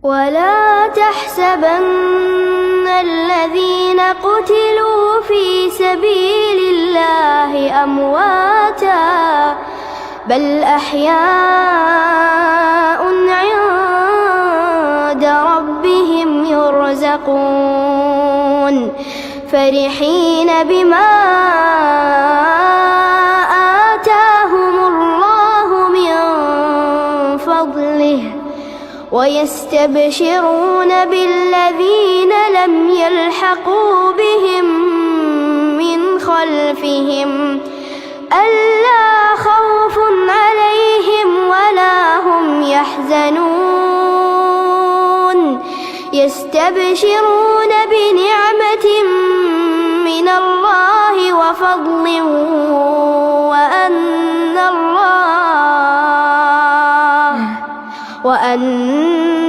ولا تحسبن الذين قتلوا في سبيل الله أمواتا بل أحياء عند ربهم يرزقون فرحين بما آتاهم الله من فضله ويستبشرون بالذين لم يلحقوا بهم من خلفهم ألا خوف عليهم ولا هم يحزنون يستبشرون بنعمة من الله وفضل وأن